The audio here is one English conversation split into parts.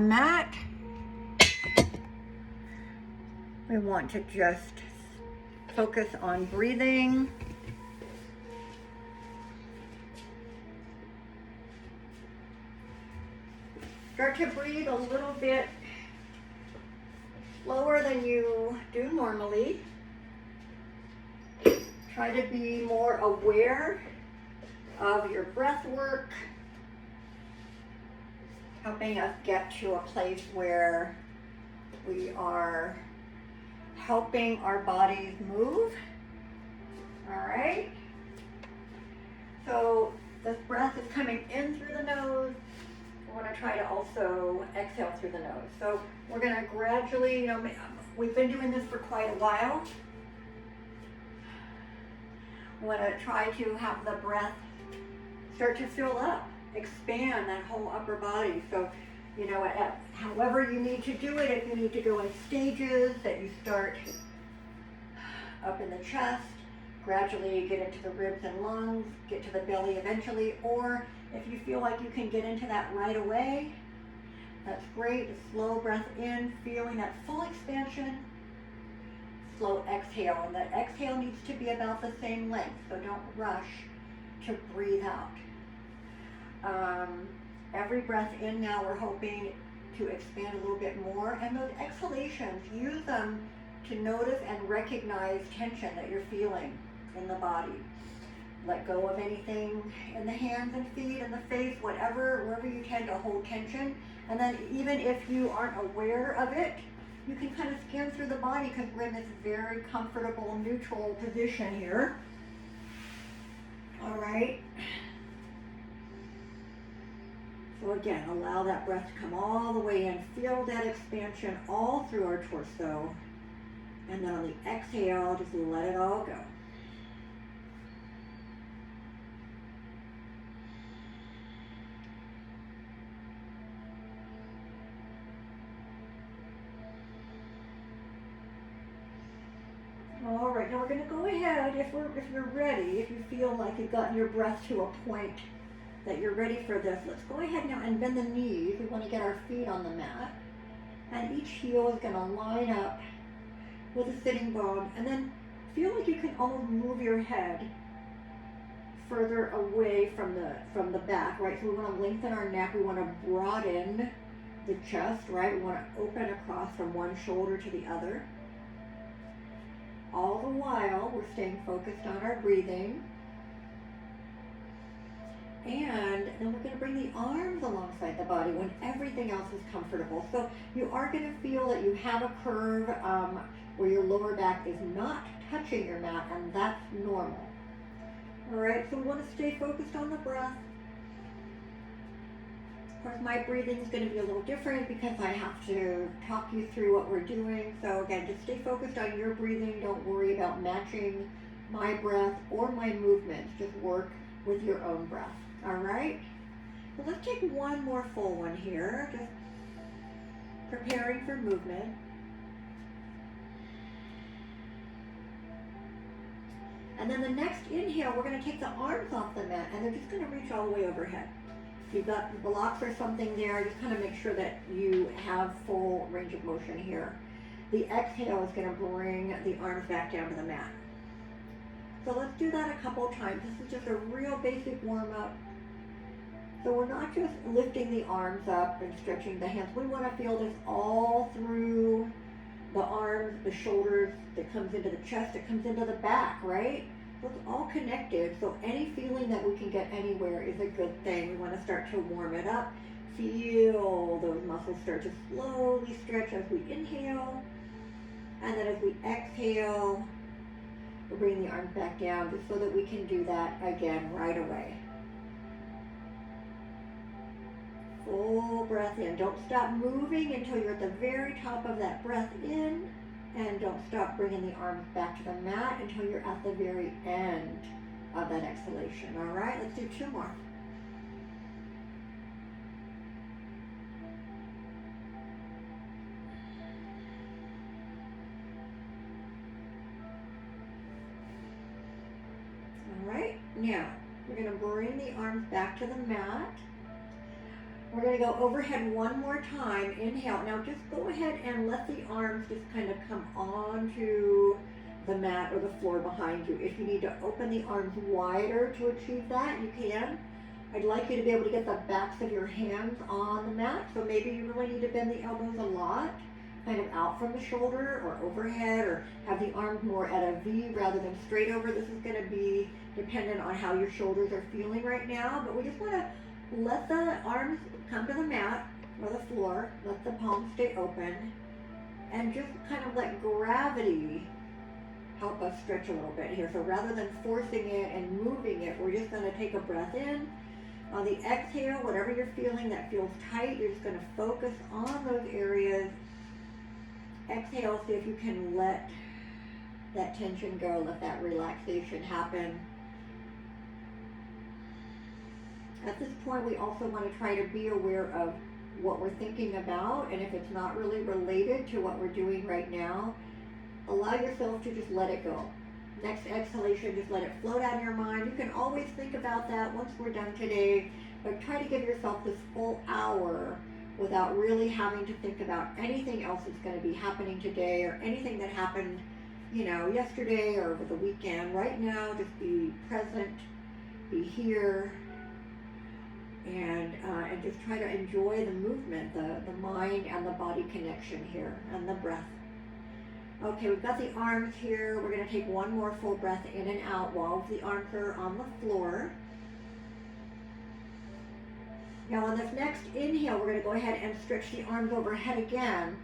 mat. We want to just focus on breathing. Start to breathe a little bit slower than you do normally. Try to be more aware of your breath work, helping us get to a place where we are helping our bodies move. All right. So this breath is coming in through the nose. We're going to try to also exhale through the nose. So we're going to gradually, we've been doing this for quite a while. We want to try to have the breath start to fill up, expand that whole upper body. So, however you need to do it, if you need to go in stages, that you start up in the chest, gradually get into the ribs and lungs, get to the belly eventually, or if you feel like you can get into that right away, that's great. A slow breath in, feeling that full expansion, slow exhale, and that exhale needs to be about the same length, so don't rush to breathe out. Every breath in now, we're hoping to expand a little bit more, and those exhalations, use them to notice and recognize tension that you're feeling in the body. Let go of anything in the hands and feet and the face, wherever you tend to hold tension. And then even if you aren't aware of it, you can kind of scan through the body, because we're in this very comfortable, neutral position here. All right. So again, allow that breath to come all the way in. Feel that expansion all through our torso. And then on the exhale, just let it all go. All right, now we're going to go ahead, if you're ready, if you feel like you've gotten your breath to a point that you're ready for this, let's go ahead now and bend the knees. We want to get our feet on the mat. And each heel is going to line up with a sitting bone. And then feel like you can almost move your head further away from the back, right? So we want to lengthen our neck. We want to broaden the chest, right? We want to open across from one shoulder to the other. All the while, we're staying focused on our breathing. And then we're going to bring the arms alongside the body when everything else is comfortable. So you are going to feel that you have a curve where your lower back is not touching your mat, and that's normal. All right, so we want to stay focused on the breath. Of course, my breathing is going to be a little different because I have to talk you through what we're doing. So again, just stay focused on your breathing. Don't worry about matching my breath or my movements. Just work with your own breath. All right? So let's take one more full one here. Just preparing for movement. And then the next inhale, we're going to take the arms off the mat, and they're just going to reach all the way overhead. If you've got blocks or something there, just kind of make sure that you have full range of motion here. The exhale is going to bring the arms back down to the mat. So let's do that a couple of times. This is just a real basic warm-up. So we're not just lifting the arms up and stretching the hands. We want to feel this all through the arms, the shoulders, that comes into the chest, it comes into the back, right? So it's all connected. So any feeling that we can get anywhere is a good thing. We want to start to warm it up. Feel those muscles start to slowly stretch as we inhale. And then as we exhale, we'll bring the arms back down just so that we can do that again right away. Full breath in. Don't stop moving until you're at the very top of that breath in. And don't stop bringing the arms back to the mat until you're at the very end of that exhalation. All right, let's do two more. All right, now we're going to bring the arms back to the mat. We're going to go overhead one more time. Inhale. Now just go ahead and let the arms just kind of come onto the mat or the floor behind you. If you need to open the arms wider to achieve that, you can. I'd like you to be able to get the backs of your hands on the mat. So maybe you really need to bend the elbows a lot, kind of out from the shoulder or overhead, or have the arms more at a V rather than straight over. This is going to be dependent on how your shoulders are feeling right now, but we just want to let the arms come to the mat or the floor, let the palms stay open, and just kind of let gravity help us stretch a little bit here. So rather than forcing it and moving it, we're just going to take a breath in. On the exhale, whatever you're feeling that feels tight, you're just going to focus on those areas. Exhale, see if you can let that tension go, let that relaxation happen. At this point, we also want to try to be aware of what we're thinking about, and if it's not really related to what we're doing right now, allow yourself to just let it go. Next exhalation, just let it float out of your mind. You can always think about that once we're done today, but try to give yourself this full hour without really having to think about anything else that's going to be happening today or anything that happened, yesterday or over the weekend. Right now, just be present, be here, and just try to enjoy the movement, the mind and the body connection here, and the breath. Okay, we've got the arms here. We're going to take one more full breath in and out while the arms are on the floor. Now on this next inhale, we're going to go ahead and stretch the arms overhead again.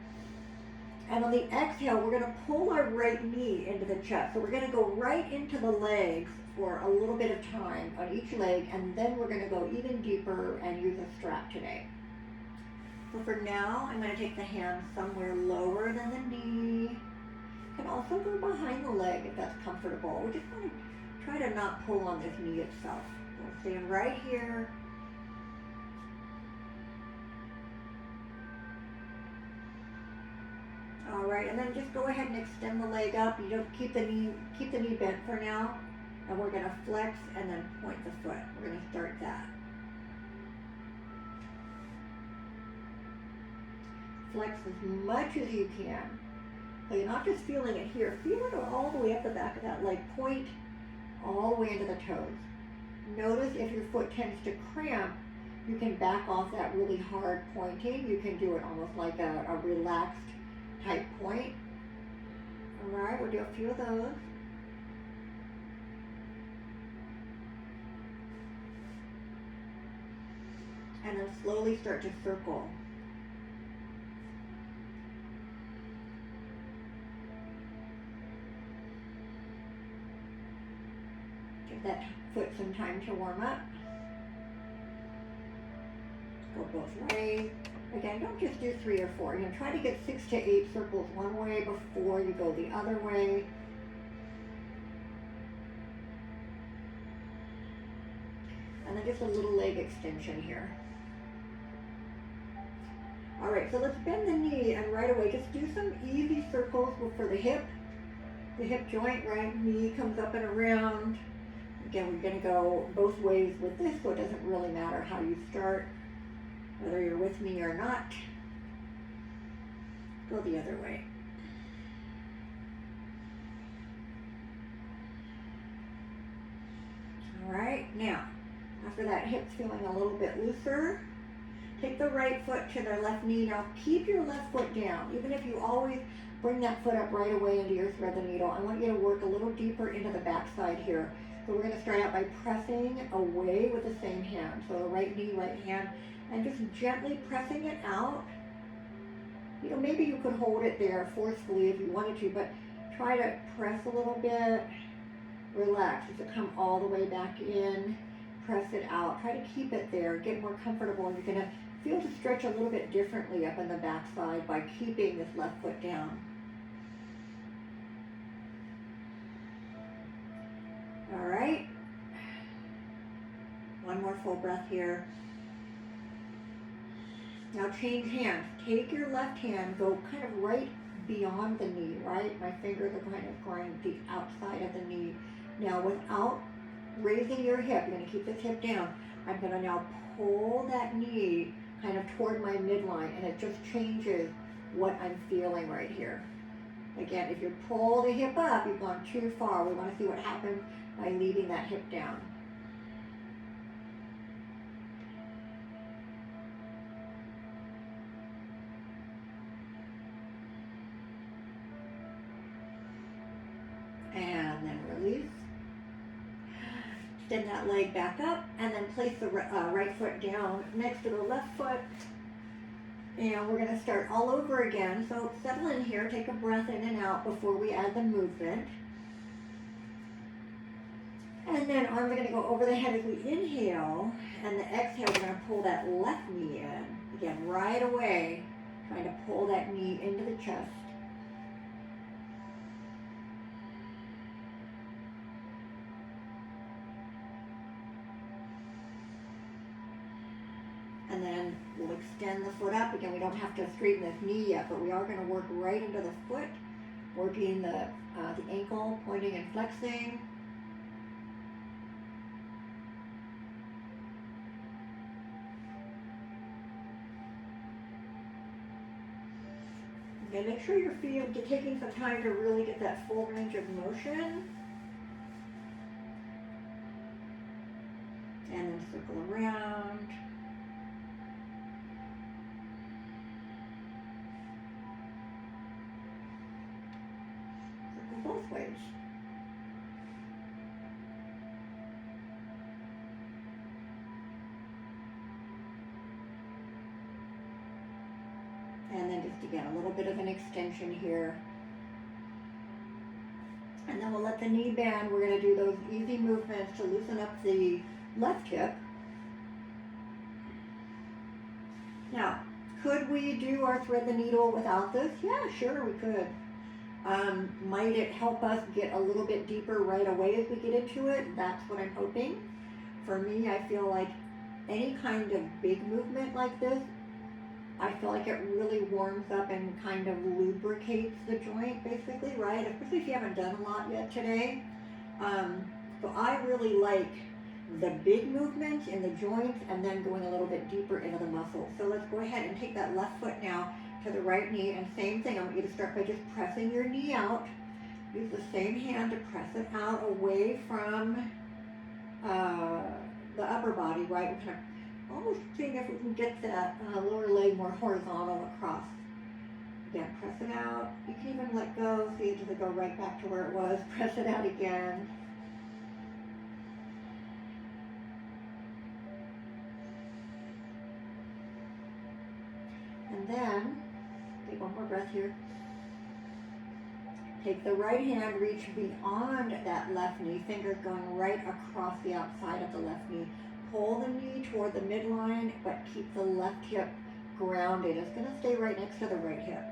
And on the exhale, we're going to pull our right knee into the chest. So we're going to go right into the legs for a little bit of time on each leg, and then we're going to go even deeper and use a strap today. So for now, I'm going to take the hand somewhere lower than the knee. Can also go behind the leg if that's comfortable. We just want to try to not pull on this knee itself. We'll stand right here. All right, and then just go ahead and extend the leg up. You don't keep the knee bent for now. And we're going to flex and then point the foot. We're going to start that. Flex as much as you can. So you're not just feeling it here. Feel it all the way up the back of that leg. Point all the way into the toes. Notice if your foot tends to cramp, you can back off that really hard pointing. You can do it almost like a relaxed type point. All right, we'll do a few of those. And then slowly start to circle. Give that foot some time to warm up. Go both ways. Again, don't just do 3 or 4. Try to get 6 to 8 circles one way before you go the other way. And then just a little leg extension here. All right, so let's bend the knee, and right away just do some easy circles for the hip joint, right? Knee comes up and around. Again, we're going to go both ways with this, so it doesn't really matter how you start, whether you're with me or not. Go the other way. All right, now, after that hip's feeling a little bit looser, take the right foot to the left knee. Now keep your left foot down. Even if you always bring that foot up right away into your thread the needle, I want you to work a little deeper into the backside here. So we're going to start out by pressing away with the same hand. So the right knee, right hand, and just gently pressing it out. Maybe you could hold it there forcefully if you wanted to, but try to press a little bit. Relax. Does it come all the way back in? Press it out. Try to keep it there. Get more comfortable. And you're going to feel to stretch a little bit differently up in the backside by keeping this left foot down. All right. One more full breath here. Now change hands. Take your left hand, go kind of right beyond the knee, right? My fingers are kind of going the outside of the knee. Now without raising your hip, you're going to keep this hip down. I'm going to now pull that knee kind of toward my midline, and it just changes what I'm feeling right here. Again, if you pull the hip up, you've gone too far. We want to see what happens by leaving that hip down. And then release. Extend that leg back up, and then place the right foot down next to the left foot. And we're going to start all over again. So settle in here, take a breath in and out before we add the movement. And then arms are going to go over the head as we inhale, and the exhale, we're going to pull that left knee in. Again, right away, trying to pull that knee into the chest. And then we'll extend the foot up. Again, we don't have to straighten this knee yet, but we are going to work right into the foot, working the ankle, pointing and flexing. Okay, make sure you're taking some time to really get that full range of motion. And then circle around. Both ways. And then just again, a little bit of an extension here. And then we'll let the knee bend. We're going to do those easy movements to loosen up the left hip. Now, could we do our thread the needle without this? Yeah, sure we could. Might it help us get a little bit deeper right away as we get into it? That's what I'm hoping. For me, I feel like any kind of big movement like this, I feel like it really warms up and kind of lubricates the joint, basically, right? Especially if you haven't done a lot yet today. So I really like the big movements in the joints and then going a little bit deeper into the muscles. So let's go ahead and take that left foot now to the right knee, and same thing, I want you to start by just pressing your knee out. Use the same hand to press it out away from the upper body, right? We're kind of almost seeing if we can get that lower leg more horizontal across. Again, press it out. You can even let go, see it doesn't go right back to where it was. Press it out again. And then, take one more breath here. Take the right hand, reach beyond that left knee, fingers going right across the outside of the left knee. Pull the knee toward the midline, but keep the left hip grounded. It's going to stay right next to the right hip.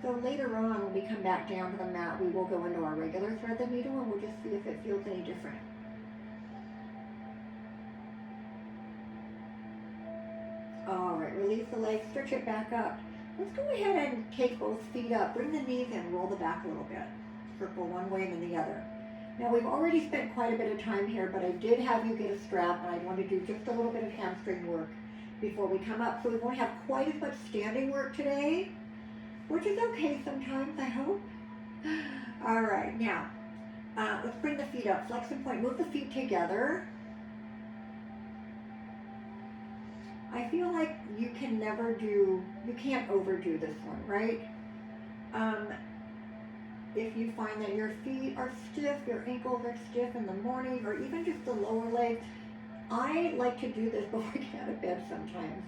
So later on, when we come back down to the mat, we will go into our regular thread the needle, and we'll just see if it feels any different. All right, release the legs, stretch it back up. Let's go ahead and take both feet up, bring the knees in, roll the back a little bit. Circle one way and then the other. Now we've already spent quite a bit of time here, but I did have you get a strap, and I want to do just a little bit of hamstring work before we come up. So we won't have quite as much standing work today, which is okay sometimes, I hope. All right, now, let's bring the feet up. Flex and point, move the feet together. I feel like you can't overdo this one, right? If you find that your feet are stiff, your ankles are stiff in the morning, or even just the lower legs, I like to do this before I get out of bed sometimes.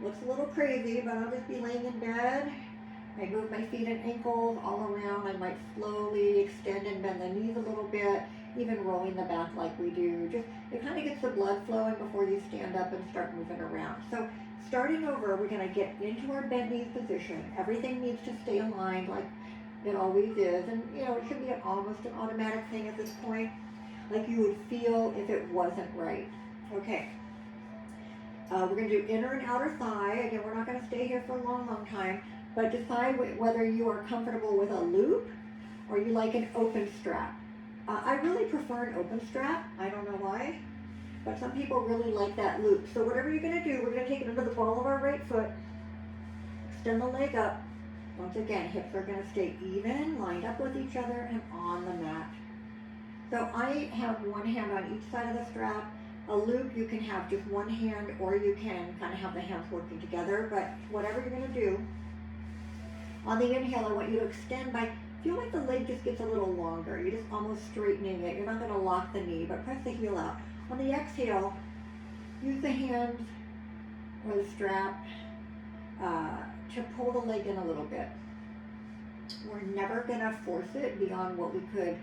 Looks a little crazy, but I'll just be laying in bed. I move my feet and ankles all around. I might slowly extend and bend the knees a little bit, even rolling the back like we do. Just, it kind of gets the blood flowing before you stand up and start moving around. So starting over, we're going to get into our bent knees position. Everything needs to stay aligned like it always is. And, you know, it should be almost an automatic thing at this point, like you would feel if it wasn't right. Okay. We're going to do inner and outer thigh. Again, we're not going to stay here for a long, long time. But decide whether you are comfortable with a loop or you like an open strap. I really prefer an open strap. I don't know why, but some people really like that loop. So whatever you're going to do, we're going to take it under the ball of our right foot, extend the leg up. Once again, hips are going to stay even, lined up with each other and on the mat. So I have one hand on each side of the strap. A loop, you can have just one hand, or you can kind of have the hands working together, but whatever you're going to do. On the inhale, I want you to extend by, feel like the leg just gets a little longer. You're just almost straightening it. You're not going to lock the knee, but press the heel out. On the exhale, use the hands or the strap to pull the leg in a little bit. We're never going to force it beyond what we could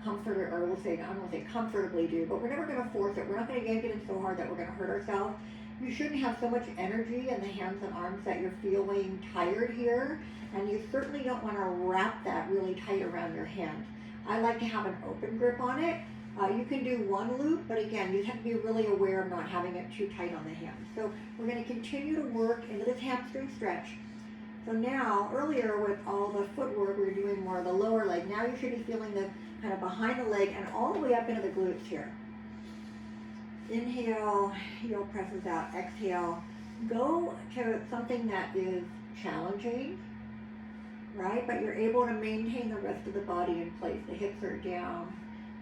we'll say, I don't want to say comfortably do, but we're never going to force it. We're not going to yank it in so hard that we're going to hurt ourselves. You shouldn't have so much energy in the hands and arms that you're feeling tired here, and you certainly don't want to wrap that really tight around your hand. I like to have an open grip on it. You can do one loop, but again, you have to be really aware of not having it too tight on the hand. So we're going to continue to work into this hamstring stretch. So now, earlier with all the footwork, we were doing more of the lower leg. Now you should be feeling the kind of behind the leg and all the way up into the glutes here. Inhale, heel presses out. Exhale, go to something that is challenging, right? But you're able to maintain the rest of the body in place. The hips are down,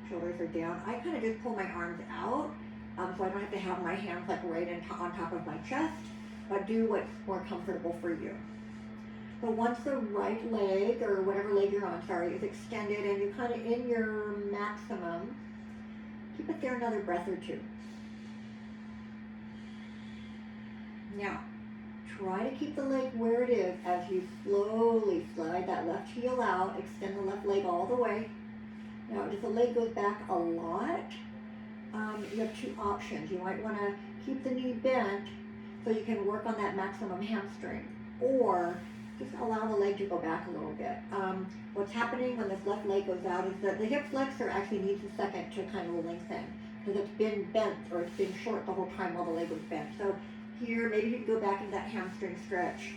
shoulders are down. I kind of just pull my arms out so I don't have to have my hands like right on top of my chest, but do what's more comfortable for you. So once the right leg, or whatever leg you're on, is extended and you kind of in your maximum, keep it there another breath or two. Now, try to keep the leg where it is as you slowly slide that left heel out, extend the left leg all the way. Now, if the leg goes back a lot, you have two options. You might want to keep the knee bent so you can work on that maximum hamstring, or just allow the leg to go back a little bit. What's happening when this left leg goes out is that the hip flexor actually needs a second to kind of lengthen because it's been bent or it's been short the whole time while the leg was bent. So here, maybe you can go back into that hamstring stretch.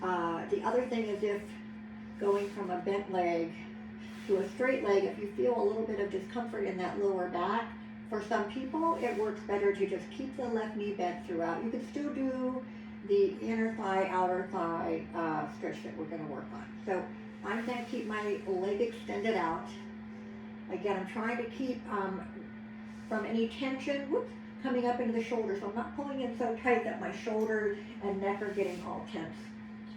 The other thing is if going from a bent leg to a straight leg, if you feel a little bit of discomfort in that lower back, for some people, it works better to just keep the left knee bent throughout. You can still do the inner thigh, outer thigh stretch that we're going to work on. So I'm going to keep my leg extended out. Again, I'm trying to keep from any tension coming up into the shoulder. So I'm not pulling in so tight that my shoulder and neck are getting all tense.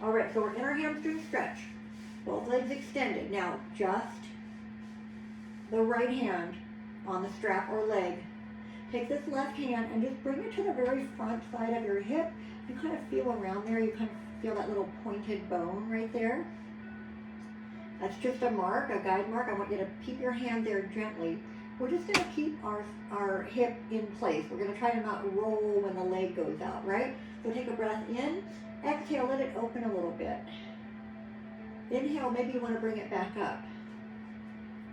All right, so we're in our hamstring stretch. Both legs extended. Now, just the right hand on the strap or leg. Take this left hand and just bring it to the very front side of your hip. You kind of feel around there. You kind of feel that little pointed bone right there. That's just a mark, a guide mark. I want you to keep your hand there gently. We're just going to keep our hip in place. We're going to try to not roll when the leg goes out, right? So take a breath in. Exhale, let it open a little bit. Inhale, maybe you want to bring it back up.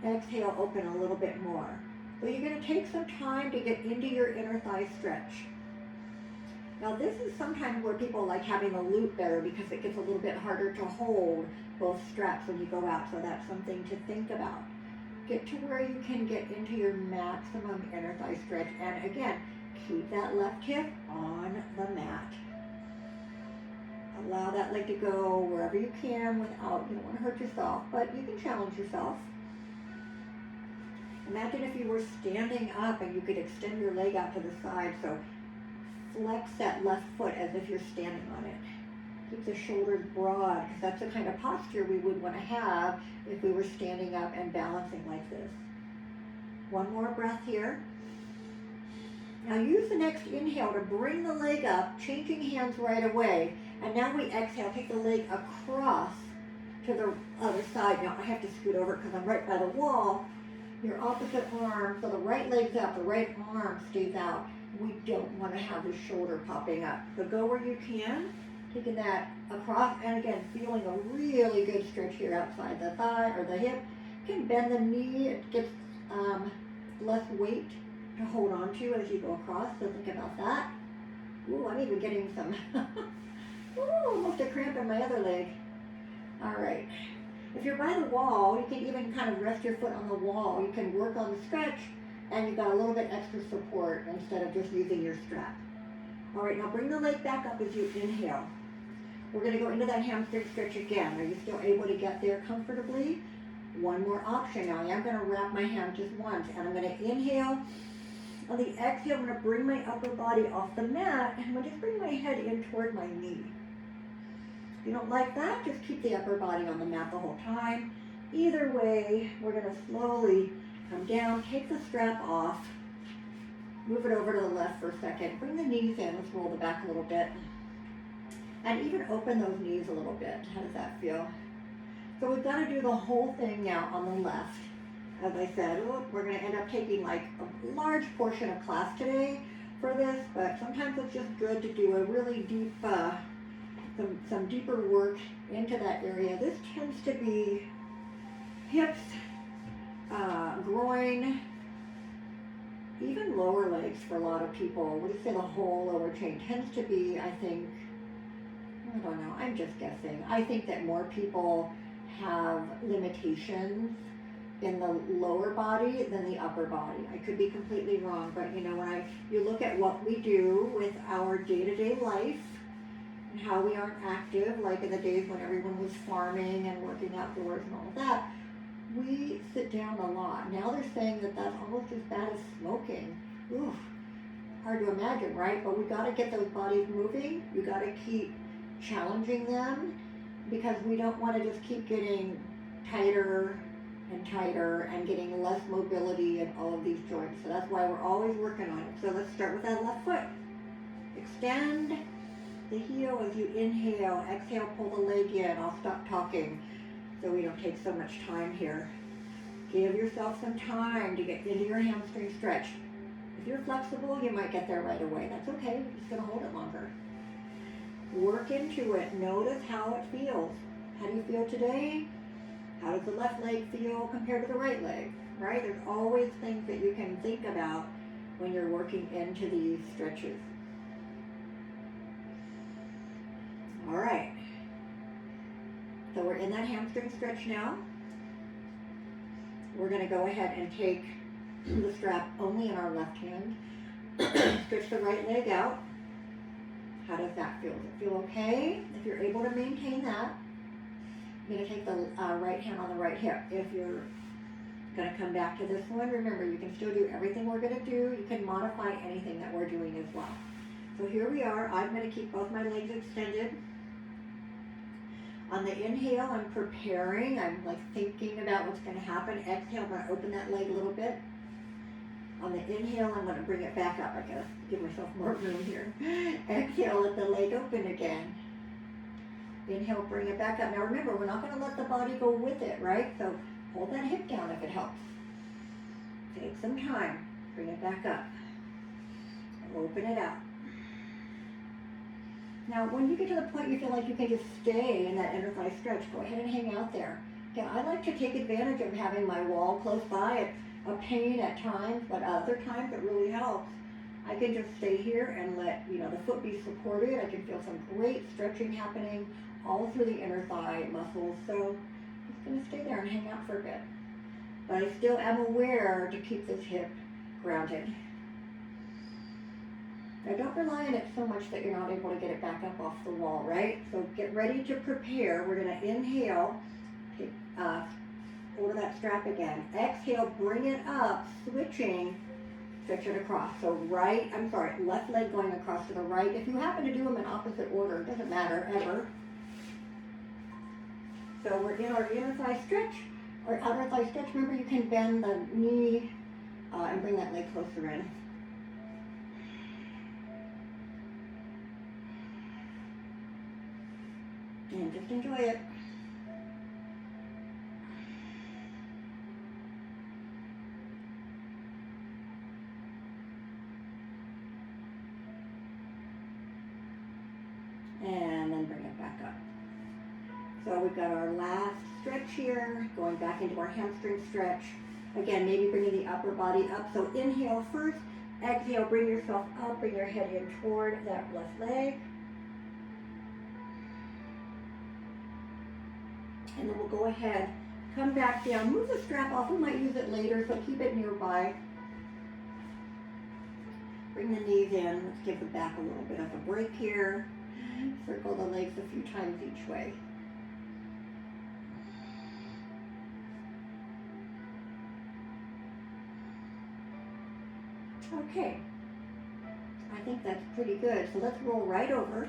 Exhale, open a little bit more. So you're going to take some time to get into your inner thigh stretch. Now this is sometimes where people like having a loop better because it gets a little bit harder to hold both straps when you go out. So that's something to think about. Get to where you can get into your maximum inner thigh stretch. And again, keep that left hip on the mat. Allow that leg to go wherever you can without, you don't want to hurt yourself, but you can challenge yourself. Imagine if you were standing up and you could extend your leg out to the side. So flex that left foot as if you're standing on it. Keep the shoulders broad because that's the kind of posture we would want to have if we were standing up and balancing like this. One more breath here. Now use the next inhale to bring the leg up, changing hands right away. And now we exhale, take the leg across to the other side. Now I have to scoot over because I'm right by the wall. Your opposite arm, so the right leg's out, the right arm stays out. We don't want to have the shoulder popping up. So go where you can, taking that across, and again, feeling a really good stretch here outside the thigh or the hip. You can bend the knee, it gets less weight to hold on to as you go across, so think about that. Ooh, I'm even getting some Ooh, almost a cramp in my other leg. All right. If you're by the wall, you can even kind of rest your foot on the wall. You can work on the stretch, and you've got a little bit extra support instead of just using your strap. All right, now bring the leg back up as you inhale. We're going to go into that hamstring stretch again. Are you still able to get there comfortably? One more option. Now I am going to wrap my hand just once, and I'm going to inhale. On the exhale, I'm going to bring my upper body off the mat, and I'm going to just bring my head in toward my knee. If you don't like that, just keep the upper body on the mat the whole time. Either way, we're going to slowly come down, take the strap off, move it over to the left for a second, bring the knees in, let's roll the back a little bit, and even open those knees a little bit. How does that feel? So we've got to do the whole thing now on the left. As I said, we're going to end up taking like a large portion of class today for this, but sometimes it's just good to do a really deep, some deeper work into that area. This tends to be hips, groin, even lower legs for a lot of people. We'll just say the whole lower chain tends to be, I think, I don't know, I'm just guessing. I think that more people have limitations in the lower body than the upper body. I could be completely wrong, but you know, when you look at what we do with our day-to-day life and how we aren't active, like in the days when everyone was farming and working outdoors and all of that, we sit down a lot. Now they're saying that that's almost as bad as smoking. Oof, hard to imagine, right? But we got to get those bodies moving. We got to keep challenging them, because we don't want to just keep getting tighter and tighter and getting less mobility in all of these joints. So that's why we're always working on it. So let's start with that left foot. Extend the heel as you inhale. Exhale, pull the leg in. I'll stop talking so we don't take so much time here. Give yourself some time to get into your hamstring stretch. If you're flexible, you might get there right away. That's okay. You're just going to hold it longer. Work into it. Notice how it feels. How do you feel today? How does the left leg feel compared to the right leg, right? There's always things that you can think about when you're working into these stretches. All right. So we're in that hamstring stretch now. We're going to go ahead and take the strap only in our left hand. Stretch the right leg out. How does that feel? Does it feel okay? If you're able to maintain that, I'm going to take the right hand on the right hip. If you're going to come back to this one, remember, you can still do everything we're going to do. You can modify anything that we're doing as well. So here we are. I'm going to keep both my legs extended. On the inhale, I'm preparing. I'm like thinking about what's going to happen. Exhale, I'm going to open that leg a little bit. On the inhale, I'm going to bring it back up. I got to give myself more room here. Exhale, let the leg open again. Inhale, bring it back up. Now remember, we're not going to let the body go with it, right? So hold that hip down if it helps. Take some time. Bring it back up. Open it out. Now, when you get to the point you feel like you can just stay in that inner thigh stretch, go ahead and hang out there. Again, I like to take advantage of having my wall close by. It's a pain at times, but other times it really helps. I can just stay here and let the foot be supported. I can feel some great stretching happening all through the inner thigh muscles. So I'm just going to stay there and hang out for a bit. But I still am aware to keep this hip grounded. Now don't rely on it so much that you're not able to get it back up off the wall, right? So get ready to prepare. We're going to inhale, take hold of that strap again. Exhale, bring it up, switching, stretch it across. So left leg going across to the right. If you happen to do them in opposite order, it doesn't matter, ever. So we're in our inner thigh stretch, or outer thigh stretch. Remember, you can bend the knee and bring that leg closer in. And just enjoy it. And then bring it back up. So we've got our last stretch here, going back into our hamstring stretch. Again, maybe bringing the upper body up. So inhale first, exhale, bring yourself up, bring your head in toward that left leg. And then we'll go ahead, come back down, move the strap off. We might use it later, so keep it nearby. Bring the knees in. Let's give the back a little bit of a break here. Circle the legs a few times each way. Okay, I think that's pretty good. So let's roll right over.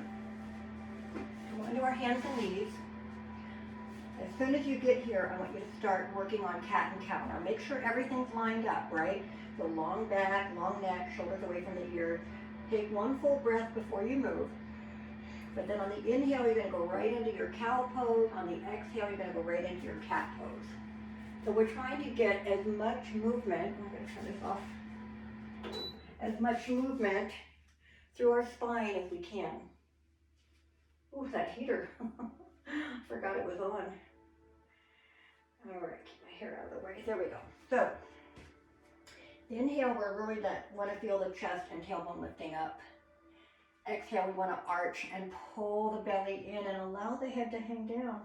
Come onto our hands and knees. As soon as you get here, I want you to start working on cat and cow. Now make sure everything's lined up, right? So long back, long neck, shoulders away from the ear. Take one full breath before you move. But then on the inhale, you're going to go right into your cow pose. On the exhale, you're going to go right into your cat pose. So we're trying to get as much movement, I'm going to turn this off, as much movement through our spine as we can. Ooh, that heater. Forgot it was on. All right, keep my hair out of the way. There we go. So, inhale, we're really want to feel the chest and tailbone lifting up. Exhale, we want to arch and pull the belly in and allow the head to hang down.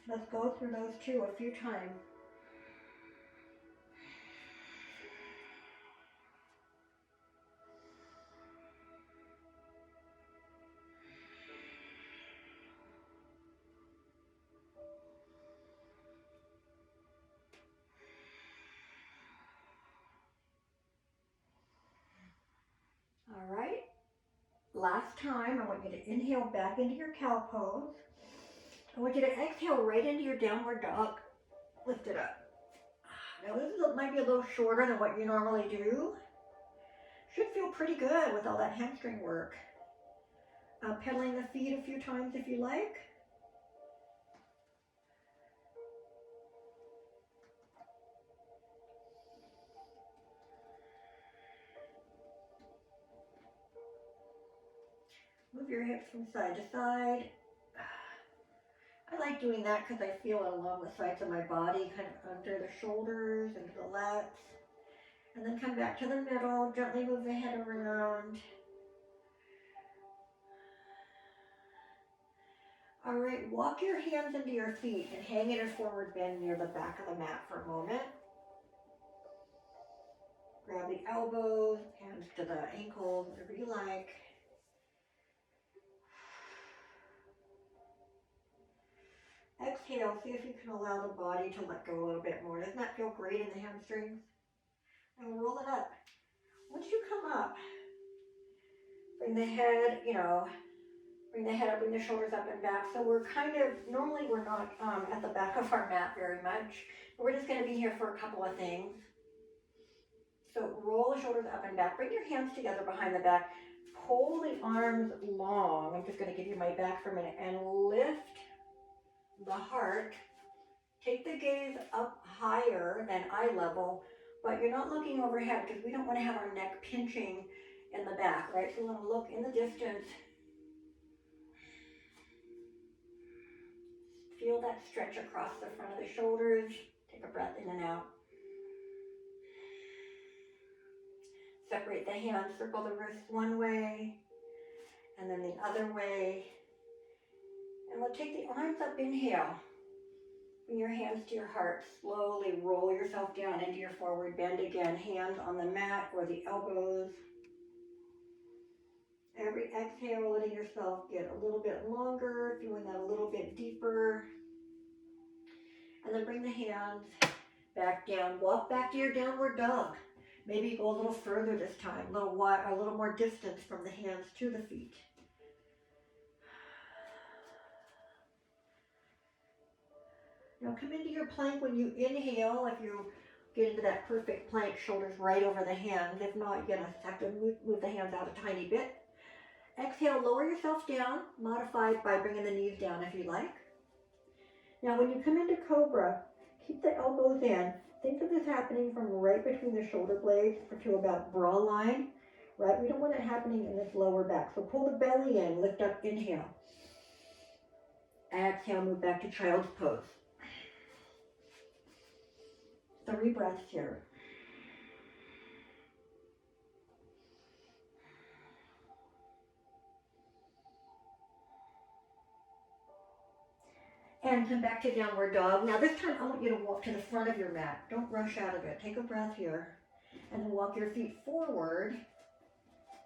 Let's go through those two a few times. All right. Last time, I want you to inhale back into your cow pose. I want you to exhale right into your downward dog. Lift it up. Now this might be a little shorter than what you normally do. Should feel pretty good with all that hamstring work. Pedaling the feet a few times if you like. Move your hips from side to side. I like doing that because I feel it along the sides of my body, kind of under the shoulders, into the lats. And then come back to the middle, gently move the head around. All right, walk your hands into your feet and hang in a forward bend near the back of the mat for a moment. Grab the elbows, hands to the ankles, whatever you like. Exhale, see if you can allow the body to let go a little bit more. Doesn't that feel great in the hamstrings? And roll it up. Once you come up, bring the head, bring the head up, bring the shoulders up and back. So we're normally we're not at the back of our mat very much. We're just going to be here for a couple of things. So roll the shoulders up and back. Bring your hands together behind the back. Pull the arms long. I'm just going to give you my back for a minute. And lift the heart. Take the gaze up higher than eye level, but you're not looking overhead because we don't want to have our neck pinching in the back, right? So we want to look in the distance. Feel that stretch across the front of the shoulders. Take a breath in and out. Separate the hands, circle the wrists one way, and then the other way. And we'll take the arms up, inhale. Bring your hands to your heart. Slowly roll yourself down into your forward bend again. Hands on the mat or the elbows. Every exhale, letting yourself get a little bit longer, feeling that a little bit deeper. And then bring the hands back down. Walk back to your downward dog. Maybe go a little further this time, a little more distance from the hands to the feet. Now come into your plank when you inhale. If you get into that perfect plank, shoulders right over the hands. If not, you're going to have to move the hands out a tiny bit. Exhale, lower yourself down, modified by bringing the knees down if you like. Now when you come into Cobra, keep the elbows in. Think of this happening from right between the shoulder blades to about bra line, right? We don't want it happening in this lower back. So pull the belly in, lift up, inhale. Exhale, move back to child's pose. 3 breaths here. And come back to downward dog. Now this time I want you to walk to the front of your mat. Don't rush out of it. Take a breath here. And then walk your feet forward.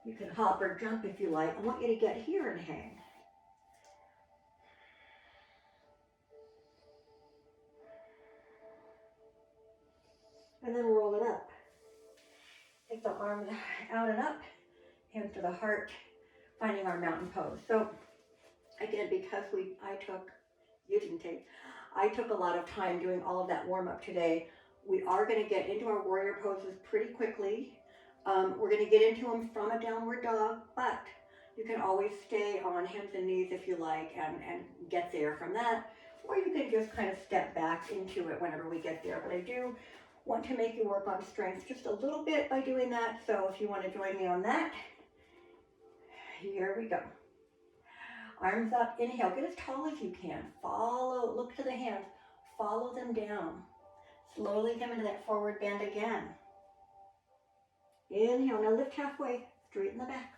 You can hop or jump if you like. I want you to get here and hang. And then roll it up. Take the arms out and up. Hands to the heart. Finding our mountain pose. So again, because I took a lot of time doing all of that warm up today. We are going to get into our warrior poses pretty quickly. We're going to get into them from a downward dog, but you can always stay on hands and knees if you like and get there from that. Or you can just kind of step back into it whenever we get there. But I do want to make you work on strength just a little bit by doing that. So if you want to join me on that, here we go. Arms up, inhale, get as tall as you can. Follow, look to the hands, follow them down. Slowly come into that forward bend again. Inhale, now lift halfway, straighten the back.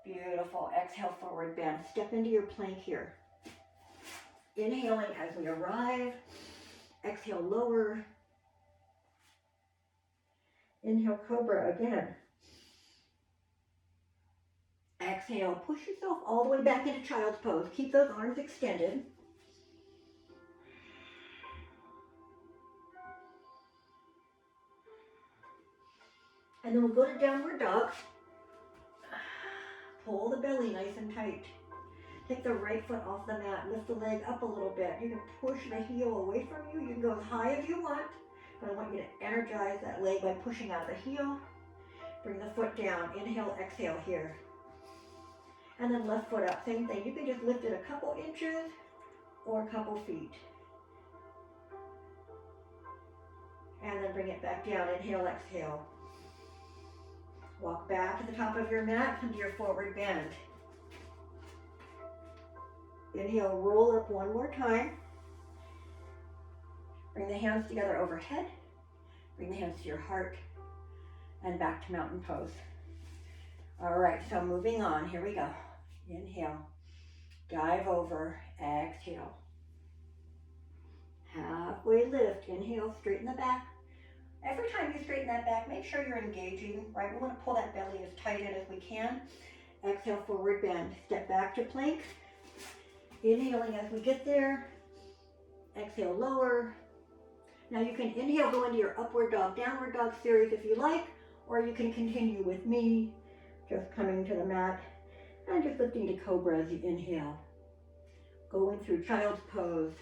Beautiful, exhale, forward bend. Step into your plank here. Inhaling as we arrive. Exhale, lower. Inhale, cobra again. Exhale, push yourself all the way back into child's pose. Keep those arms extended. And then we'll go to downward dog. Pull the belly nice and tight. Take the right foot off the mat. Lift the leg up a little bit. You can push the heel away from you. You can go as high as you want. But I want you to energize that leg by pushing out the heel. Bring the foot down. Inhale, exhale here. And then left foot up, same thing. You can just lift it a couple inches or a couple feet. And then bring it back down. Inhale, exhale. Walk back to the top of your mat, come to your forward bend. Inhale, roll up one more time. Bring the hands together overhead. Bring the hands to your heart. And back to mountain pose. All right, so moving on, here we go. Inhale, dive over, exhale. Halfway lift, inhale, straighten the back. Every time you straighten that back, make sure you're engaging, right? We want to pull that belly as tight in as we can. Exhale, forward bend, step back to plank. Inhaling as we get there. Exhale, lower. Now you can inhale, go into your upward dog, downward dog series if you like, or you can continue with me. Just coming to the mat and just lifting to cobra as you inhale. Going through child's pose.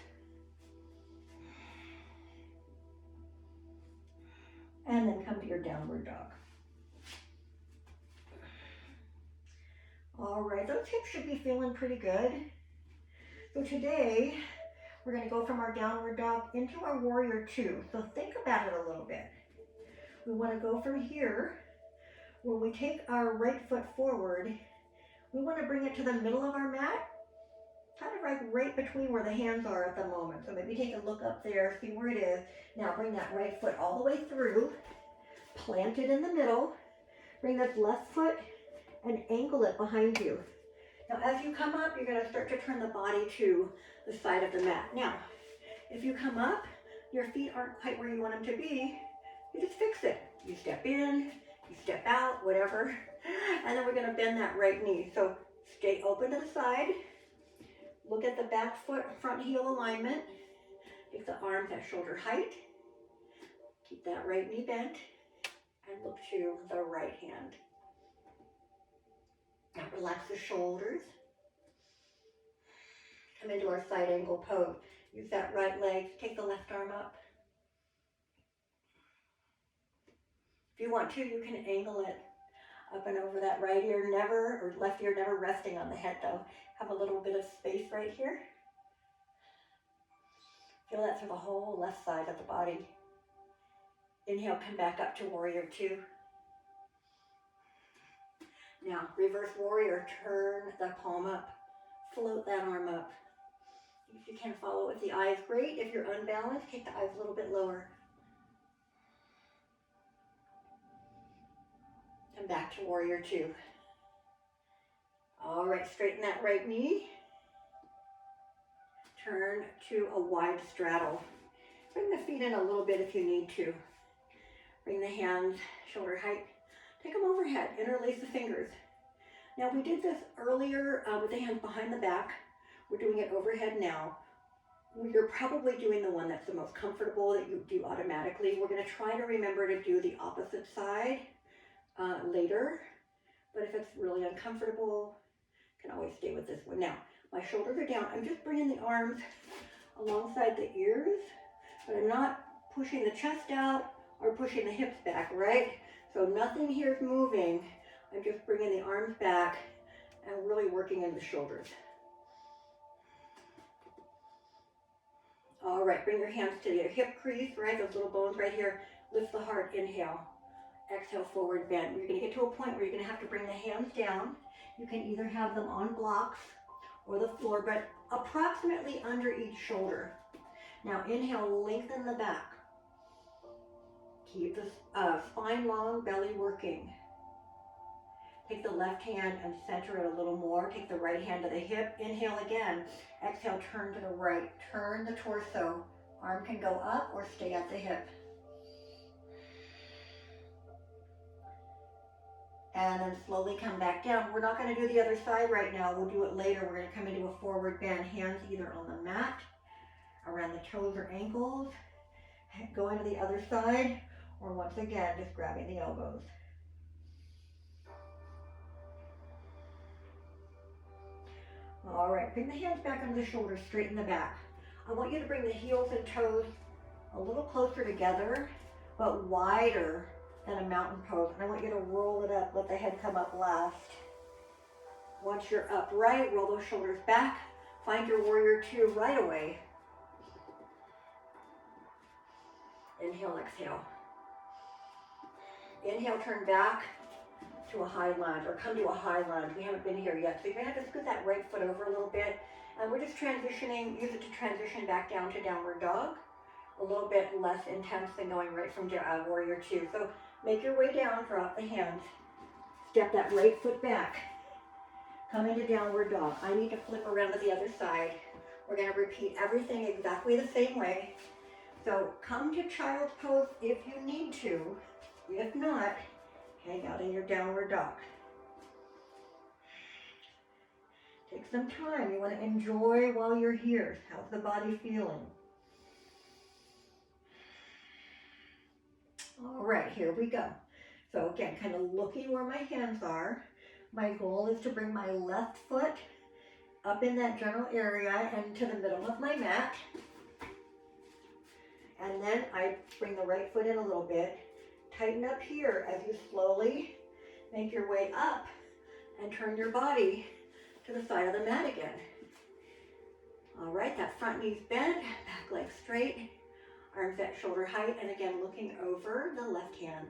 And then come to your downward dog. All right, those hips should be feeling pretty good. So today, we're going to go from our downward dog into our warrior two. So think about it a little bit. We want to go from here. When we take our right foot forward, we want to bring it to the middle of our mat, kind of like right between where the hands are at the moment. So maybe take a look up there, see where it is. Now bring that right foot all the way through, plant it in the middle, bring this left foot and angle it behind you. Now as you come up, you're going to start to turn the body to the side of the mat. Now, if you come up, your feet aren't quite where you want them to be, you just fix it. You step in, you step out, whatever, and then we're going to bend that right knee. So stay open to the side, look at the back foot, front heel alignment, take the arms at shoulder height, keep that right knee bent, and look to the right hand. Now relax the shoulders, come into our side angle pose. Use that right leg, take the left arm up. If you want to, you can angle it up and over that right ear, never, or left ear never resting on the head though. Have a little bit of space right here. Feel that through the whole left side of the body. Inhale, come back up to warrior two. Now, reverse warrior, turn the palm up, float that arm up. If you can follow with the eyes, great. If you're unbalanced, take the eyes a little bit lower. And back to warrior two. All right, straighten that right knee. Turn to a wide straddle. Bring the feet in a little bit if you need to. Bring the hands shoulder height. Take them overhead. Interlace the fingers. Now we did this earlier with the hands behind the back. We're doing it overhead now. You're probably doing the one that's the most comfortable that you do automatically. We're going to try to remember to do the opposite side later. But if it's really uncomfortable, you can always stay with this one. Now, my shoulders are down. I'm just bringing the arms alongside the ears, but I'm not pushing the chest out or pushing the hips back, right? So nothing here is moving. I'm just bringing the arms back and really working in the shoulders. All right, bring your hands to your hip crease, right? Those little bones right here. Lift the heart, inhale. Exhale, forward bend. You're gonna get to a point where you're gonna have to bring the hands down. You can either have them on blocks or the floor, but approximately under each shoulder. Now inhale, lengthen the back. Keep the spine long, belly working. Take the left hand and center it a little more. Take the right hand to the hip. Inhale again. Exhale, turn to the right. Turn the torso. Arm can go up or stay at the hip. And then slowly come back down. We're not going to do the other side right now. We'll do it later. We're going to come into a forward bend. Hands either on the mat, around the toes or ankles. Going to the other side, or once again, just grabbing the elbows. All right, bring the hands back under the shoulders, straighten the back. I want you to bring the heels and toes a little closer together, but wider than a mountain pose. And I want you to roll it up, let the head come up last. Once you're upright, roll those shoulders back. Find your warrior two right away. Inhale, exhale. Inhale, turn back to a high lunge, or come to a high lunge. We haven't been here yet, so you're gonna have to scoot that right foot over a little bit. And we're just transitioning, use it to transition back down to downward dog. A little bit less intense than going right from warrior two. So make your way down, drop the hands. Step that right foot back. Come into downward dog. I need to flip around to the other side. We're gonna repeat everything exactly the same way. So come to child's pose if you need to. If not, hang out in your downward dog. Take some time. You want to enjoy while you're here. How's the body feeling? All right, here we go. So again, kind of looking where my hands are. My goal is to bring my left foot up in that general area and to the middle of my mat. And then I bring the right foot in a little bit. Tighten up here as you slowly make your way up and turn your body to the side of the mat again. All right, that front knee's bent, back leg straight, arms at shoulder height, and again, looking over the left hand.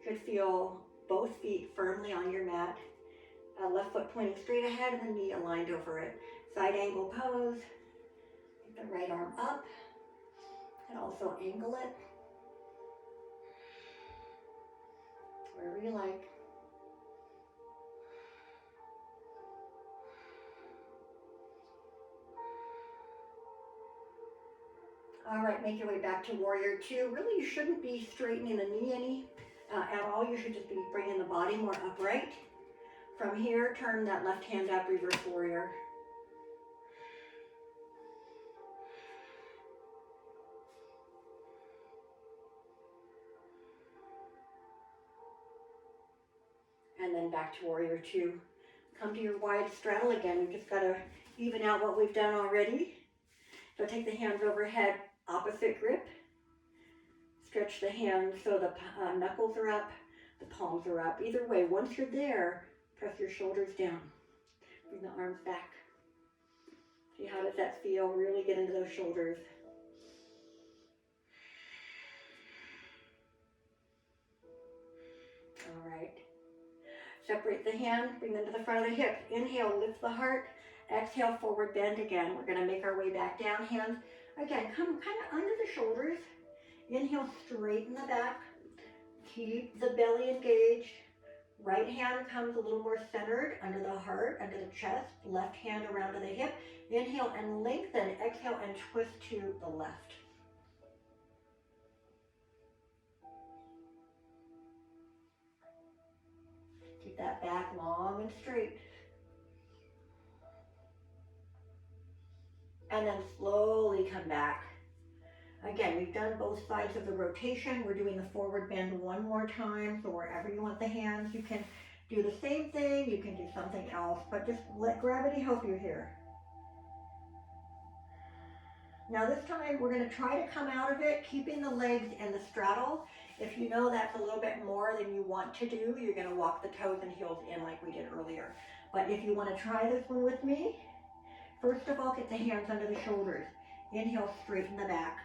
You should feel both feet firmly on your mat. Left foot pointing straight ahead and the knee aligned over it. Side angle pose. Take the right arm up and also angle it. Wherever you like. All right, make your way back to warrior two. Really, you shouldn't be straightening the knee any at all. You should just be bringing the body more upright. From here, turn that left hand up, reverse warrior. And then back to warrior two. Come to your wide straddle again. We've just got to even out what we've done already. So take the hands overhead, opposite grip. Stretch the hands so the knuckles are up, the palms are up. Either way, once you're there, press your shoulders down. Bring the arms back. See, how does that feel? Really get into those shoulders. All right. Separate the hands, bring them to the front of the hips. Inhale, lift the heart. Exhale, forward bend again. We're going to make our way back down. Hands, again, come kind of under the shoulders. Inhale, straighten the back. Keep the belly engaged. Right hand comes a little more centered under the heart, under the chest. Left hand around to the hip. Inhale and lengthen. Exhale and twist to the left. Keep that back long and straight. And then slowly come back. Again, we've done both sides of the rotation. We're doing the forward bend one more time. So wherever you want the hands, you can do the same thing. You can do something else, but just let gravity help you here. Now this time, we're gonna try to come out of it, keeping the legs in the straddle. If you know that's a little bit more than you want to do, you're gonna walk the toes and heels in like we did earlier. But if you wanna try this one with me, first of all, get the hands under the shoulders. Inhale, straighten the back.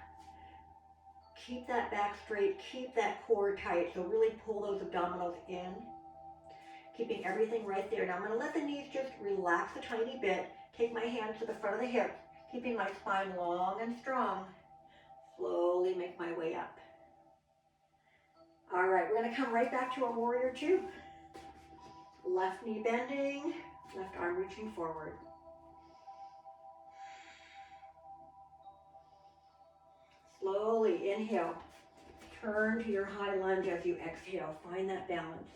Keep that back straight, keep that core tight, so really pull those abdominals in. Keeping everything right there. Now I'm gonna let the knees just relax a tiny bit. Take my hands to the front of the hips, keeping my spine long and strong. Slowly make my way up. All right, we're gonna come right back to a warrior two. Left knee bending, left arm reaching forward. Slowly inhale, turn to your high lunge as you exhale. Find that balance.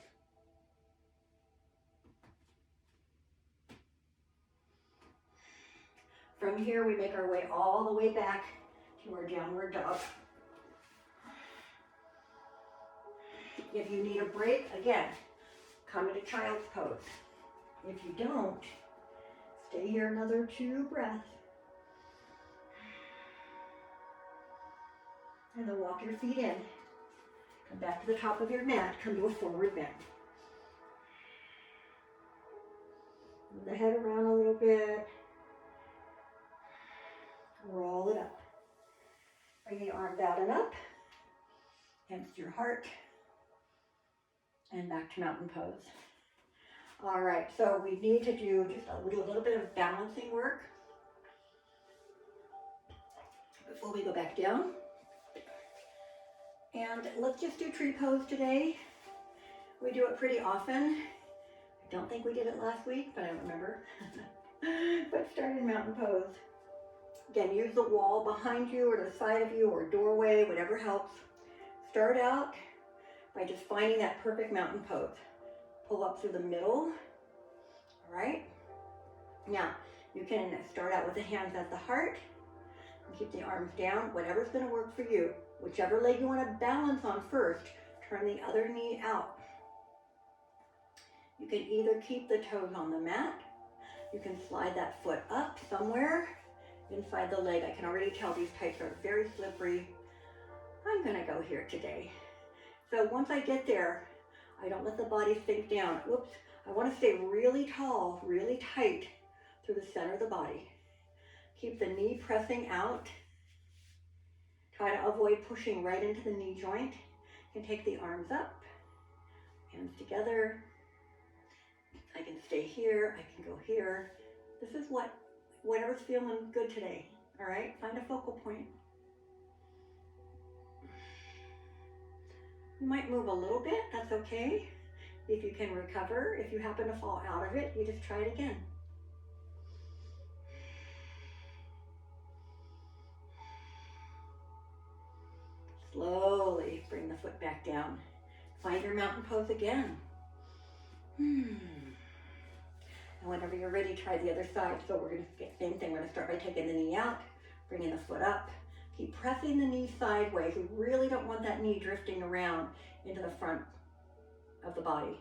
From here, we make our way all the way back to our downward dog. If you need a break, again, come into child's pose. If you don't, stay here another 2 breaths. And then walk your feet in. Come back to the top of your mat. Come to a forward bend. Move the head around a little bit. Roll it up. Bring the arms out and up. Against your heart. And back to mountain pose. All right, so we need to do just a little bit of balancing work before we go back down. And let's just do tree pose today. We do it pretty often. I don't think we did it last week, but I don't remember. But start in mountain pose. Again, use the wall behind you or the side of you or doorway, whatever helps. Start out by just finding that perfect mountain pose. Pull up through the middle, all right? Now, you can start out with the hands at the heart and keep the arms down, whatever's gonna work for you. Whichever leg you wanna balance on first, turn the other knee out. You can either keep the toes on the mat, you can slide that foot up somewhere inside the leg. I can already tell these tights are very slippery. I'm gonna go here today. So once I get there, I don't let the body sink down. Whoops, I wanna stay really tall, really tight through the center of the body. Keep the knee pressing out. Try to avoid pushing right into the knee joint. You can take the arms up, hands together. I can stay here, I can go here. This is whatever's feeling good today, all right? Find a focal point. You might move a little bit, that's okay. If you can recover, if you happen to fall out of it, you just try it again. Slowly bring the foot back down. Find your mountain pose again. And whenever you're ready, try the other side. So we're gonna get the same thing. We're gonna start by taking the knee out, bringing the foot up. Keep pressing the knee sideways. We really don't want that knee drifting around into the front of the body.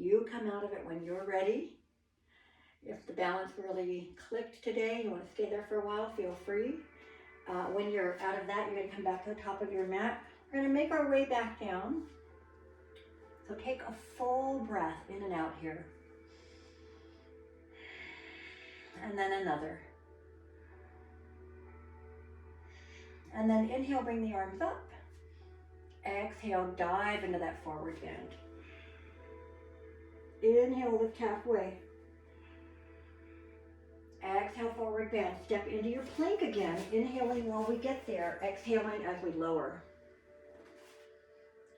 You come out of it when you're ready. If the balance really clicked today, you want to stay there for a while, feel free. When you're out of that, you're going to come back to the top of your mat. We're going to make our way back down. So take a full breath in and out here. And then another. And then inhale, bring the arms up. Exhale, dive into that forward bend. Inhale, lift halfway. Exhale, forward bend. Step into your plank again. Inhaling while we get there. Exhaling as we lower.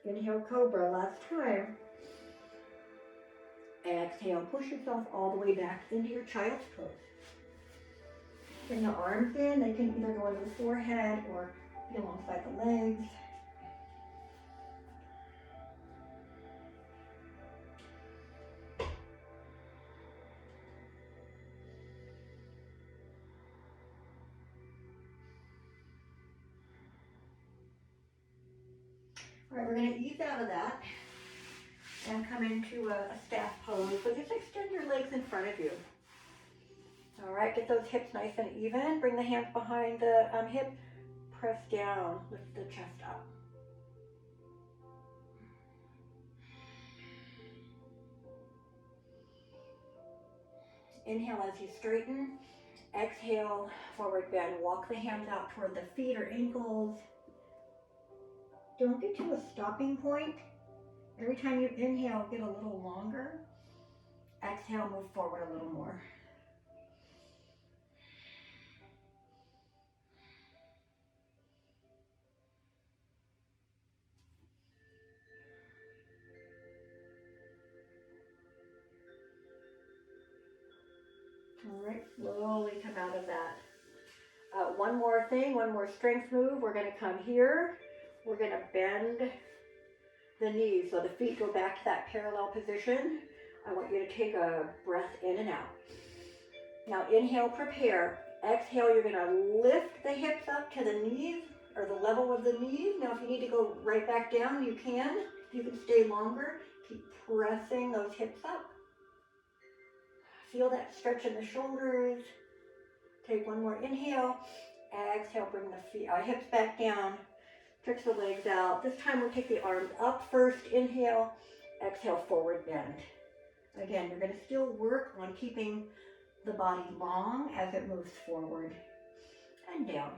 Inhale, cobra, last time. Exhale, push yourself all the way back into your child's pose. Bring the arms in. They can either go into the forehead or be alongside the legs. All right, we're going to ease out of that and come into a staff pose. So just extend your legs in front of you. All right, get those hips nice and even. Bring the hands behind the hip. Press down, lift the chest up. Inhale as you straighten. Exhale, forward bend. Walk the hands out toward the feet or ankles. Don't get to a stopping point. Every time you inhale, get a little longer. Exhale, move forward a little more. All right, slowly come out of that. One more thing, one more strength move. We're going to come here. We're going to bend the knees so the feet go back to that parallel position. I want you to take a breath in and out. Now inhale, prepare. Exhale, you're going to lift the hips up to the knees or the level of the knees. Now if you need to go right back down, you can. You can stay longer. Keep pressing those hips up. Feel that stretch in the shoulders. Take one more inhale. Exhale, bring the hips back down. Stretch the legs out. This time we'll take the arms up first. Inhale. Exhale, forward bend. Again, you're going to still work on keeping the body long as it moves forward and down.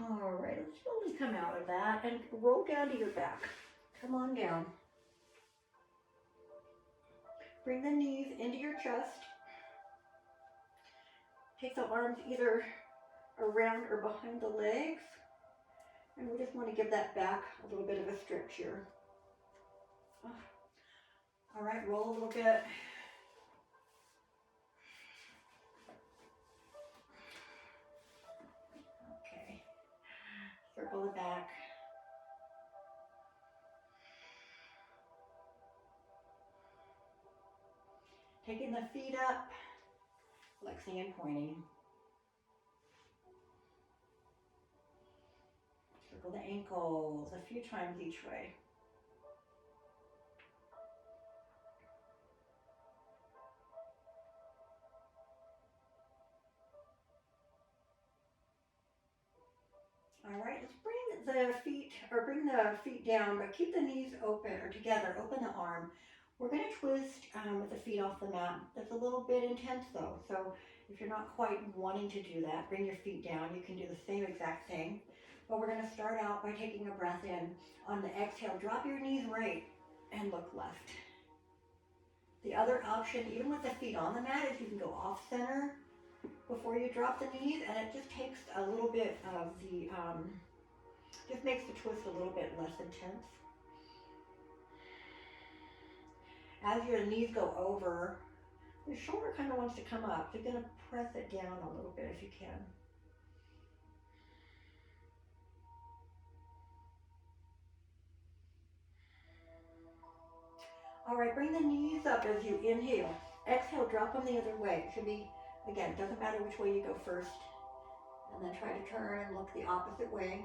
All right, let's slowly come out of that and roll down to your back. Come on down. Bring the knees into your chest. Take the arms either around or behind the legs. And we just want to give that back a little bit of a stretch here. All right, roll a little bit. Okay, circle the back. Taking the feet up, flexing and pointing. Circle the ankles a few times each way. All right, let's bring the feet down, but keep the knees open or together. Open the arm. We're going to twist with the feet off the mat. That's a little bit intense though. So if you're not quite wanting to do that, bring your feet down. You can do the same exact thing. But we're going to start out by taking a breath in. On the exhale, drop your knees right and look left. The other option, even with the feet on the mat, is you can go off center before you drop the knees, and it just takes a little bit of the, just makes the twist a little bit less intense. As your knees go over, the shoulder kind of wants to come up. You're going to press it down a little bit if you can. All right, bring the knees up as you inhale. Exhale, drop them the other way. It should be, again, it doesn't matter which way you go first. And then try to turn and look the opposite way.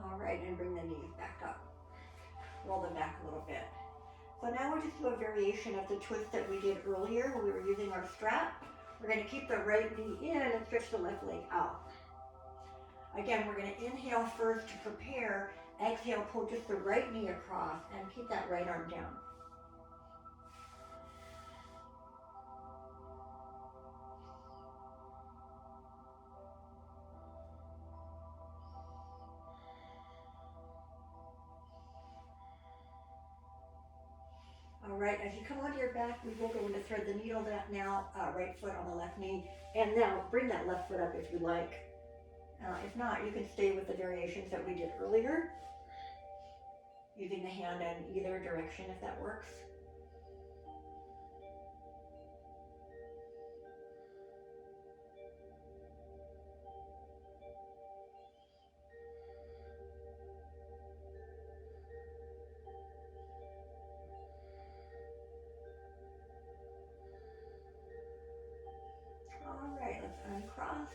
All right, and bring the knees back up. Roll them back a little bit. So now we'll just do a variation of the twist that we did earlier when we were using our strap. We're going to keep the right knee in and stretch the left leg out. Again, we're going to inhale first to prepare. Exhale, pull just the right knee across and keep that right arm down. All right, as you come onto your back, we will go into thread the needle that now, right foot on the left knee, and now bring that left foot up if you like. If not, you can stay with the variations that we did earlier, using the hand in either direction if that works. All right, let's uncross.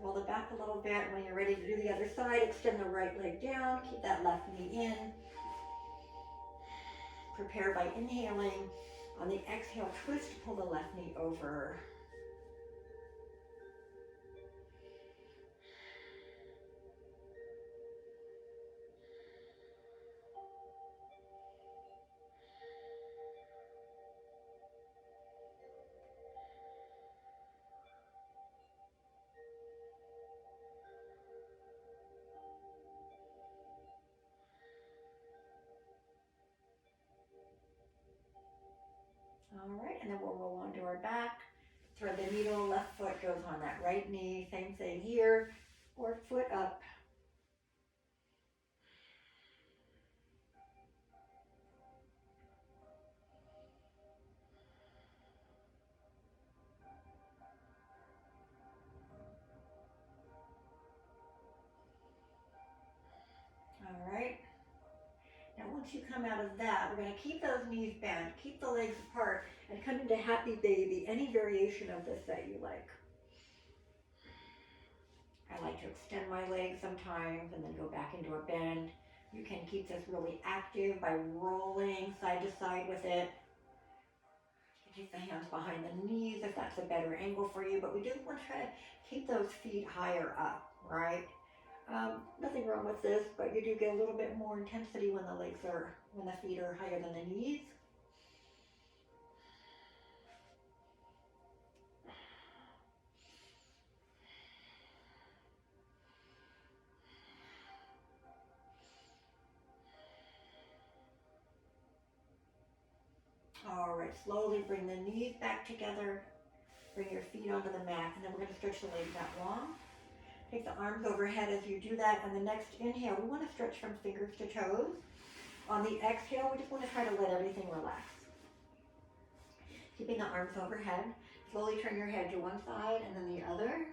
Roll it back a little bit. When you're ready to do the other side, extend the right leg down. Keep that left knee in. Prepare by inhaling. On the exhale, twist, pull the left knee over. All right, and then we'll roll onto our back. Thread the needle, left foot goes on that right knee. Same thing here, or foot up. All right. Now once you come out of that, we're going to keep those knees bent, keep the legs apart, and come into happy baby, any variation of this that you like. I like to extend my legs sometimes and then go back into a bend. You can keep this really active by rolling side to side with it. You can take the hands behind the knees if that's a better angle for you, but we do want to try to keep those feet higher up, right? Nothing wrong with this, but you do get a little bit more intensity when the feet are higher than the knees. All right, slowly bring the knees back together. Bring your feet onto the mat, and then we're going to stretch the legs out long. Take the arms overhead as you do that, and the next inhale, we want to stretch from fingers to toes. On the exhale, we just want to try to let everything relax. Keeping the arms overhead. Slowly turn your head to one side and then the other.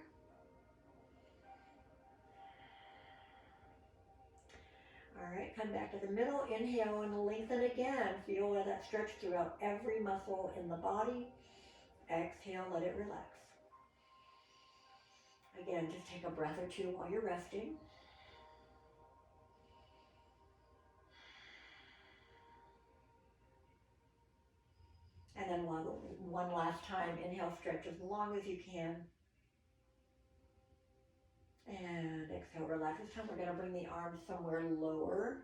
All right, come back to the middle. Inhale and lengthen again. Feel that stretch throughout every muscle in the body. Exhale, let it relax. Again, just take a breath or two while you're resting. And then one last time, inhale, stretch as long as you can. And exhale, relax. This time we're going to bring the arms somewhere lower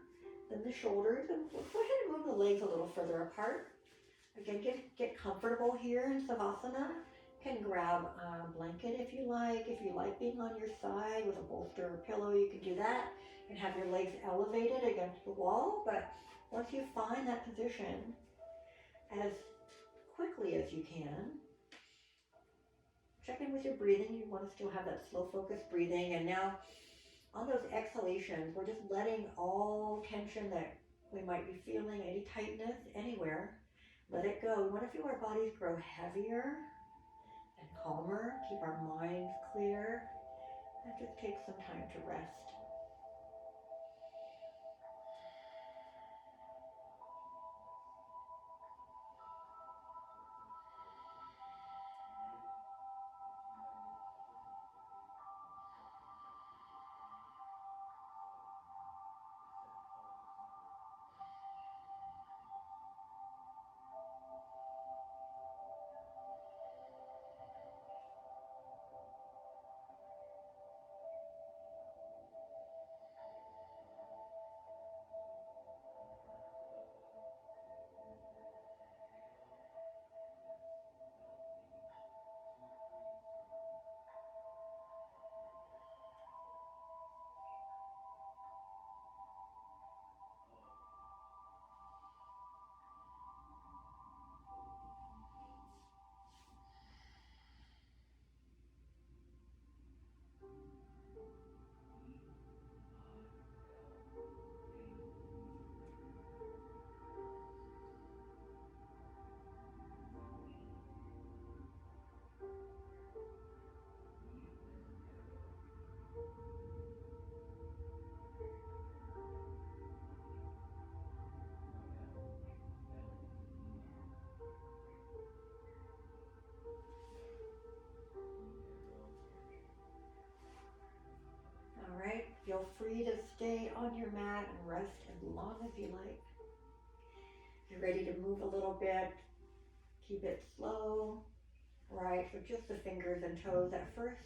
than the shoulders. And we'll go ahead and move the legs a little further apart. Again, get comfortable here in Savasana. You can grab a blanket if you like. If you like being on your side with a bolster or pillow, you can do that. You can have your legs elevated against the wall. But once you find that position, as quickly as you can, check in with your breathing. You want to still have that slow focused breathing. And now on those exhalations, we're just letting all tension that we might be feeling, any tightness anywhere, let it go. We want to feel our bodies grow heavier and calmer, keep our minds clear, and just take some time to rest. Feel free to stay on your mat and rest as long as you like. If you're ready to move a little bit, keep it slow. Right, so just the fingers and toes at first.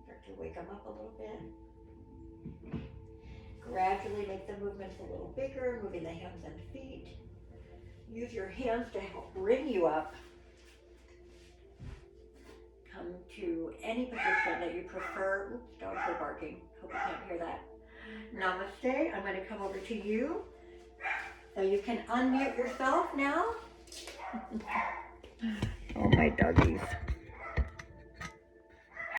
Start to wake them up a little bit. Gradually make the movements a little bigger, moving the hands and feet. Use your hands to help bring you up. Come to any position that you prefer. Oops, dogs are barking. Hope you can't hear that. Namaste. I'm going to come over to you. So you can unmute yourself now. Oh, my doggies.